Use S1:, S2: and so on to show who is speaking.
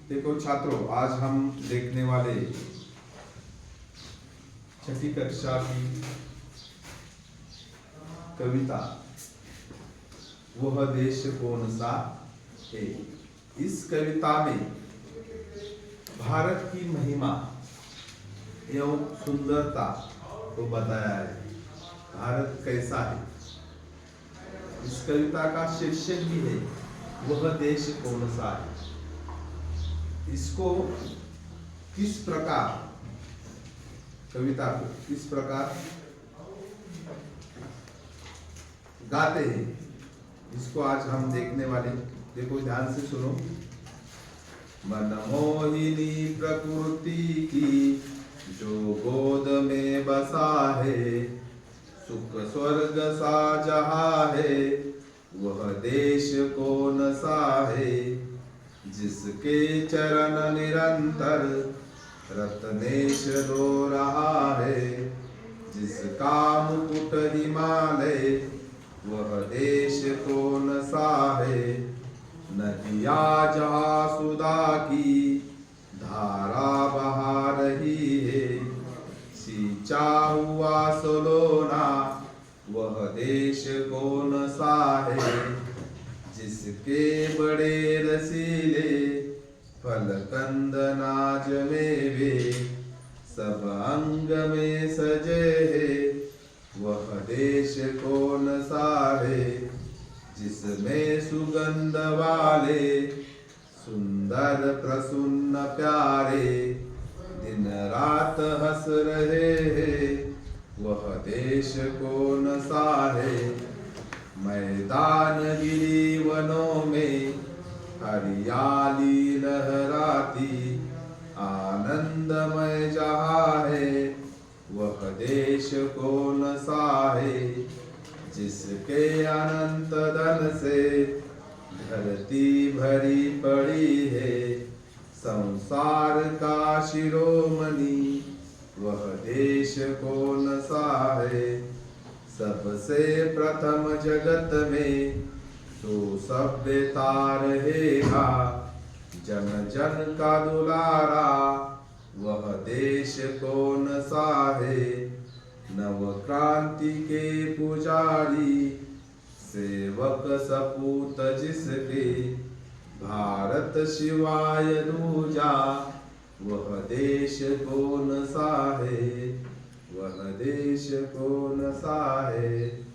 S1: देखो छात्रों, आज हम देखने वाले छठी कक्षा की कविता वह देश कौन सा है। इस कविता में भारत की महिमा एवं सुंदरता को बताया है। भारत कैसा है। इस कविता का शीर्षक भी है वह देश कौन सा है। इसको किस प्रकार, कविता को किस प्रकार गाते हैं, इसको आज हम देखने वाले। देखो ध्यान से सुनो। मनमोहिनी प्रकृति की जो गोद में बसा है, सुख स्वर्ग सा जहाँ है, वह देश कौन सा है। जिसके चरण निरंतर रत्नेश रो रहा है, जिसका मुकुट हिमालय, वह देश कौन सा है। नदिया जहाँ सुधा की धारा बहा रही है, सींचा हुआ सलोना, वह देश कौन सा है। जिसके बड़े रसीले फल कंद नाज मेवे, सब अंग में सजे है, वह देश कौन सा है। जिसमें सुगंध वाले सुंदर प्रसन्न प्यारे, दिन रात हंस रहे हैं, वह देश कौन सा है। मैदान गिरी वनों में हरियाली लहराती, आनंदमय जहाँ है, वह देश कौन सा है। जिसके अनंत धन से धरती भरी पड़ी है, संसार का शिरोमणि, वह देश कौन सा है। सबसे प्रथम जगत में तो सभ्यता रहेगा, जन जन का दुलारा, वह देश कौन सा है। नव क्रांति के पुजारी, सेवक सपूत जिसके, भारत शिवाय दूजा, वह देश कौन सा है। वह देश कौन सा है।